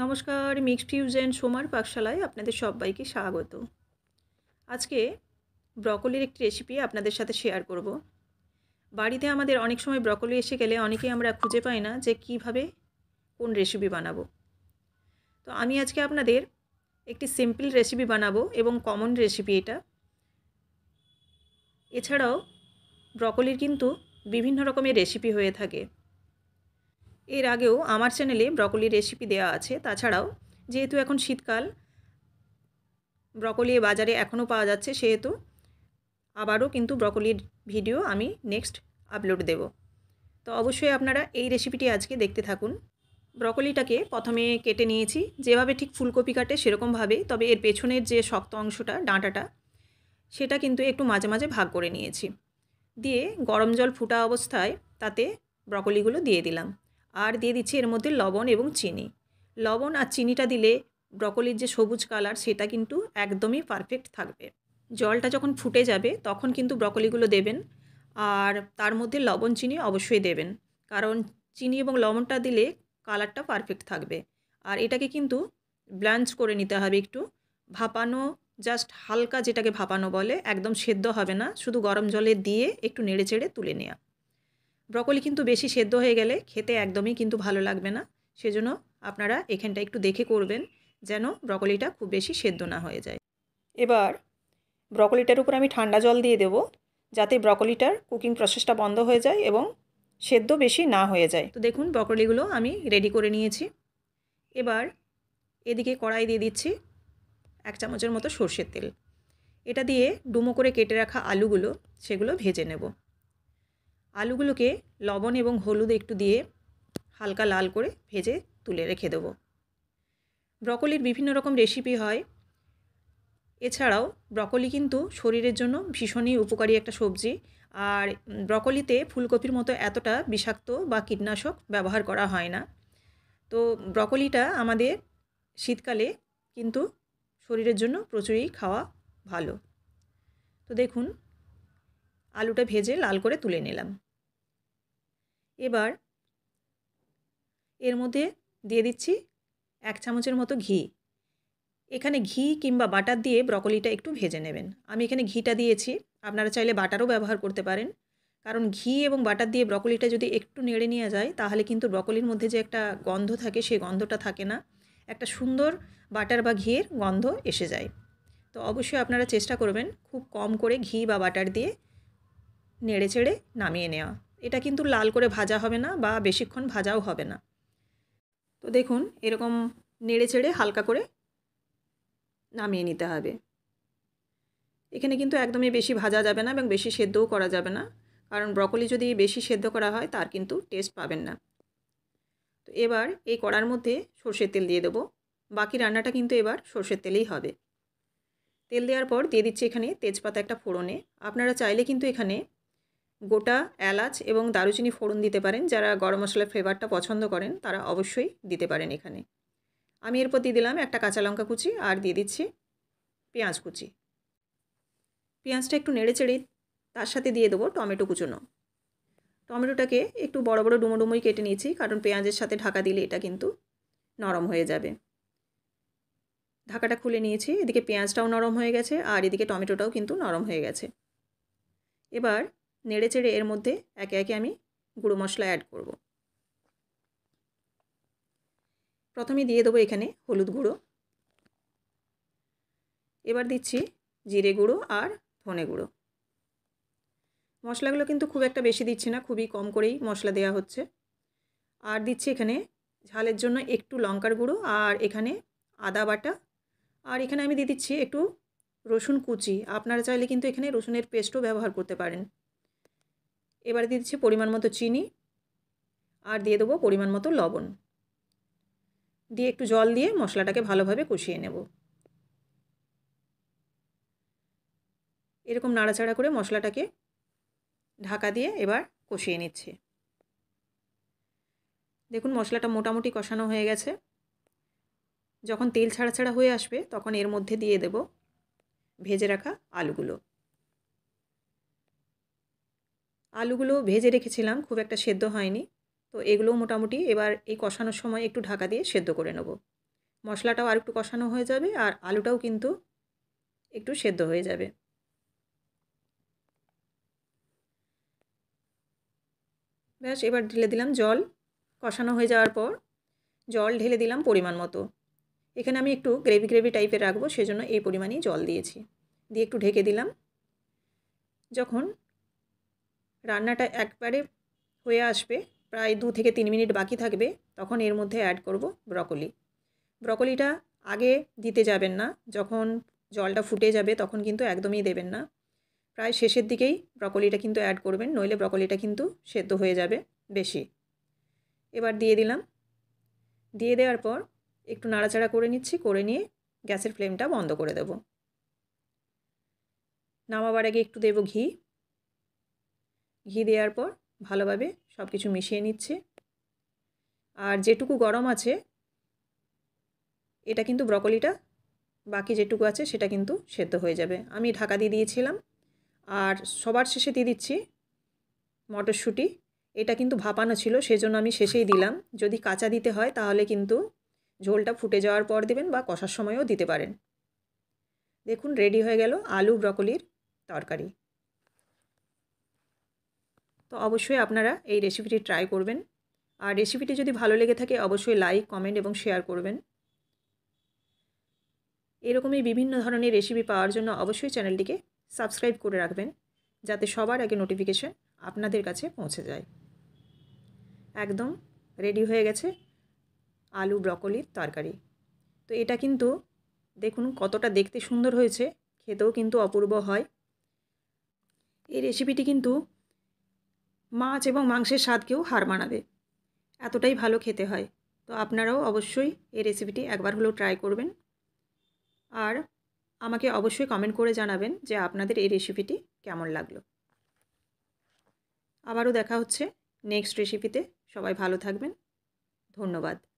নমস্কার, mixed fusion সোমার পাকশালায় আপনাদের সবাইকে স্বাগত। আজকে ব্রকলির একটি রেসিপি আপনাদের সাথে শেয়ার করব। বাড়িতে আমাদের অনেক সময় ব্রকলি এসে গেলে অনেকেই আমরা খুঁজে পাই না যে কিভাবে কোন রেসিপি বানাবো। তো আমি আজকে আপনাদের একটি সিম্পল রেসিপি বানাবো এবং কমন রেসিপি এটা। এছাড়াও ব্রকলির কিন্তু বিভিন্ন রকমের রেসিপি হয়ে থাকে। এর আগেও আমার চ্যানেলে ব্রকলির রেসিপি দেওয়া আছে। তাছাড়াও যেহেতু এখন শীতকাল, ব্রকলি বাজারে এখনও পাওয়া যাচ্ছে, সেহেতু আবারও কিন্তু ব্রকলির ভিডিও আমি নেক্সট আপলোড দেব। তো অবশ্যই আপনারা এই রেসিপিটি আজকে দেখতে থাকুন। ব্রকলিটাকে প্রথমে কেটে নিয়েছি, যেভাবে ঠিক ফুলকপি কাটে সেরকমভাবে, তবে এর পেছনের যে শক্ত অংশটা, ডাঁটাটা, সেটা কিন্তু একটু মাঝে মাঝে ভাগ করে নিয়েছি। দিয়ে গরম জল ফুটা অবস্থায় তাতে ব্রকলিগুলো দিয়ে দিলাম, আর দিয়ে দিচ্ছি এর মধ্যে লবণ এবং চিনি। লবণ আর চিনিটা দিলে ব্রকলির যে সবুজ কালার সেটা কিন্তু একদমই পারফেক্ট থাকবে। জলটা যখন ফুটে যাবে তখন কিন্তু ব্রকলিগুলো দেবেন, আর তার মধ্যে লবণ চিনি অবশ্যই দেবেন, কারণ চিনি এবং লবণটা দিলে কালারটা পারফেক্ট থাকবে। আর এটাকে কিন্তু ব্লাঞ্চ করে নিতে হবে, একটু ভাপানো, জাস্ট হালকা যেটাকে ভাপানো বলে, একদম সেদ্ধ হবে না, শুধু গরম জলে দিয়ে একটু নেড়ে চেড়ে তুলে নেওয়া। ব্রকলি কিন্তু বেশি সেদ্ধ হয়ে গেলে খেতে একদমই কিন্তু ভালো লাগবে না, সেজন্য আপনারা এখানটা একটু দেখে করবেন যেন ব্রকলিটা খুব বেশি সেদ্ধ না হয়ে যায়। এবার ব্রকলিটার উপর আমি ঠান্ডা জল দিয়ে দেব, যাতে ব্রকলিটার কুকিং প্রসেসটা বন্ধ হয়ে যায় এবং সেদ্ধ বেশি না হয়ে যায়। তো দেখুন, ব্রকলিগুলো আমি রেডি করে নিয়েছি। এবার এদিকে কড়াই দিয়ে দিচ্ছি 1 চামচের মতো সর্ষের তেল। এটা দিয়ে ডুমো করে কেটে রাখা আলুগুলো, সেগুলো ভেজে নেব। আলুগুলোকে লবণ এবং হলুদ একটু দিয়ে হালকা লাল করে ভেজে তুলে রেখে দেব। ব্রকলির বিভিন্ন রকম রেসিপি হয়। এছাড়াও ব্রকলি কিন্তু শরীরের জন্য ভীষণই উপকারী একটা সবজি। আর ব্রকলিতে ফুলকপির মতো এতটা বিষাক্ত বা কীটনাশক ব্যবহার করা হয় না। তো ব্রকলিটা আমাদের শীতকালে কিন্তু শরীরের জন্য প্রচুরই খাওয়া ভালো। তো দেখুন, আলুটা ভেজে লাল করে তুলে নিলাম। এবার এর মধ্যে দিয়ে দিচ্ছি 1 চামচের মতো ঘি। এখানে ঘি কিংবা বাটার দিয়ে ব্রকলিটা একটু ভেজে নেবেন। আমি এখানে ঘিটা দিয়েছি, আপনারা চাইলে বাটারও ব্যবহার করতে পারেন, কারণ ঘি এবং বাটার দিয়ে ব্রকলিটা যদি একটু নেড়ে নেওয়া যায় তাহলে কিন্তু ব্রকলির মধ্যে যে একটা গন্ধ থাকে সেই গন্ধটা থাকে না, একটা সুন্দর বাটার বা ঘিয়ের গন্ধ এসে যায়। তো অবশ্যই আপনারা চেষ্টা করবেন খুব কম করে ঘি বা বাটার দিয়ে নেড়ে চেড়ে নামিয়ে নেওয়া। এটা কিন্তু লাল করে ভাজা হবে না বা বেশিক্ষণ ভাজাও হবে না। তো দেখুন, এরকম নেড়ে চেড়ে হালকা করে নামিয়ে নিতে হবে। এখানে কিন্তু একদমই বেশি ভাজা যাবে না এবং বেশি সেদ্ধও করা যাবে না, কারণ ব্রকলি যদি বেশি সেদ্ধ করা হয় তার কিন্তু টেস্ট পাবেন না। তো এবার এই কড়ার মধ্যে সর্ষের তেল দিয়ে দেবো। বাকি রান্নাটা কিন্তু এবার সর্ষের তেলেই হবে। তেল দেওয়ার পর দিয়ে দিচ্ছি এখানে তেজপাতা একটা ফোড়নে। আপনারা চাইলে কিন্তু এখানে গোটা এলাচ এবং দারুচিনি ফোড়ন দিতে পারেন। যারা গরম মশলার ফ্লেভারটা পছন্দ করেন তারা অবশ্যই দিতে পারেন এখানে। আমি এরপর দিয়ে দিলাম একটা কাঁচা লঙ্কা কুচি, আর দিয়ে দিচ্ছি পেঁয়াজ কুচি। পেঁয়াজটা একটু নেড়ে চেড়ে তার সাথে দিয়ে দেবো টমেটো কুচোনো। টমেটোটাকে একটু বড় বড় ডুমো ডুমোই কেটে নিয়েছি, কারণ পেঁয়াজের সাথে ঢাকা দিলে এটা কিন্তু নরম হয়ে যাবে। ঢাকাটা খুলে নিয়েছি, এদিকে পেঁয়াজটাও নরম হয়ে গেছে আর এদিকে টমেটোটাও কিন্তু নরম হয়ে গেছে। এবার নেড়ে চেড়ে এর মধ্যে একে একে আমি গুঁড়ো মশলা অ্যাড করব। প্রথমে দিয়ে দেবো এখানে হলুদ গুঁড়ো, এবার দিচ্ছি জিরে গুঁড়ো আর ধনে গুঁড়ো। মশলাগুলো কিন্তু খুব একটা বেশি দিচ্ছি না, খুবই কম করেই মশলা দেওয়া হচ্ছে। আর দিচ্ছি এখানে ঝালের জন্য একটু লঙ্কার গুঁড়ো, আর এখানে আদা বাটা, আর এখানে আমি দিয়ে দিচ্ছি একটু রসুন কুচি। আপনারা চাইলে কিন্তু এখানে রসুনের পেস্টও ব্যবহার করতে পারেন। এবার দিয়ে দিচ্ছি পরিমাণ মতো চিনি, আর দিয়ে দেবো পরিমাণ মতো লবণ। দিয়ে একটু জল দিয়ে মশলাটাকে ভালোভাবে কষিয়ে নেব। এরকম নাড়াচাড়া করে মশলাটাকে ঢাকা দিয়ে এবার কষিয়ে নিচ্ছি। দেখুন, মশলাটা মোটামুটি কষানো হয়ে গেছে। যখন তেল ছাড়া ছাড়া হয়ে আসবে তখন এর মধ্যে দিয়ে দেব ভেজে রাখা আলুগুলো। আলুগুলো ভেজে রেখেছিলাম, খুব একটা সেদ্ধ হয়নি, তো এগুলোও মোটামুটি এবার এই কষানোর সময় একটু ঢাকা দিয়ে সেদ্ধ করে নেব। মশলাটাও আর একটু কষানো হয়ে যাবে আর আলুটাও কিন্তু একটু সেদ্ধ হয়ে যাবে। ব্যাস, এবার ঢেলে দিলাম জল। কষানো হয়ে যাওয়ার পর জল ঢেলে দিলাম পরিমাণ মতো। এখানে আমি একটু গ্রেভি গ্রেভি টাইপের রাখবো, সেজন্য এই পরিমাণেই জল দিয়েছি। দিয়ে একটু ঢেকে দিলাম। যখন রান্নাটা একবারে হয়ে আসবে, প্রায় 2 থেকে 3 মিনিট বাকি থাকবে, তখন এর মধ্যে অ্যাড করব ব্রকলি। ব্রকলিটা আগে দিতে যাবেন না, যখন জলটা ফুটে যাবে তখন কিন্তু একদমই দেবেন না। প্রায় শেষের দিকেই ব্রকলিটা কিন্তু অ্যাড করবেন, নইলে ব্রকলিটা কিন্তু সেদ্ধ হয়ে যাবে বেশি। এবার দিয়ে দিলাম। দিয়ে দেওয়ার পর একটু নাড়াচাড়া করে নিচ্ছি, করে নিয়ে গ্যাসের ফ্লেমটা বন্ধ করে দেব। নামাবার আগে একটু দেব ঘি। ঘি দেওয়ার পর ভালোভাবে সব কিছু মিশিয়ে নিচ্ছি। আর যেটুকু গরম আছে এটা কিন্তু ব্রকলিটা বাকি যেটুকু আছে সেটা কিন্তু সেদ্ধ হয়ে যাবে। আমি ঢাকা দিয়ে দিয়েছিলাম। আর সবার শেষে দিয়ে দিচ্ছি মটরশুঁটি। এটা কিন্তু ভাপানো ছিল, সেজন্য আমি শেষেই দিলাম। যদি কাঁচা দিতে হয় তাহলে কিন্তু ঝোলটা ফুটে যাওয়ার পর দেবেন বা কষার সময়ও দিতে পারেন। দেখুন রেডি হয়ে গেল আলু ব্রকলির তরকারি। তো অবশ্যই আপনারা এই রেসিপিটি ট্রাই করবেন। আর রেসিপিটি যদি ভালো লেগে থাকে অবশ্যই লাইক, কমেন্ট এবং শেয়ার করবেন। এরকমই বিভিন্ন ধরনের রেসিপি পাওয়ার জন্য অবশ্যই চ্যানেলটিকে সাবস্ক্রাইব করে রাখবেন, যাতে সবার আগে নোটিফিকেশন আপনাদের কাছে পৌঁছে যায়। একদম রেডি হয়ে গেছে আলু ব্রকলির তরকারি। তো এটা কিন্তু দেখুন কতটা দেখতে সুন্দর হয়েছে, খেতেও কিন্তু অপূর্ব হয়। এই রেসিপিটি কিন্তু মাছ এবং মাংসের স্বাদকেও হার মানাবে, এতটাই ভালো খেতে হয়। তো আপনারাও অবশ্যই এই রেসিপিটি একবার হলেও ট্রাই করবেন। আর আমাকে অবশ্যই কমেন্ট করে জানাবেন যে আপনাদের এই রেসিপিটি কেমন লাগলো। আবারও দেখা হচ্ছে নেক্সট রেসিপিতে। সবাই ভালো থাকবেন। ধন্যবাদ।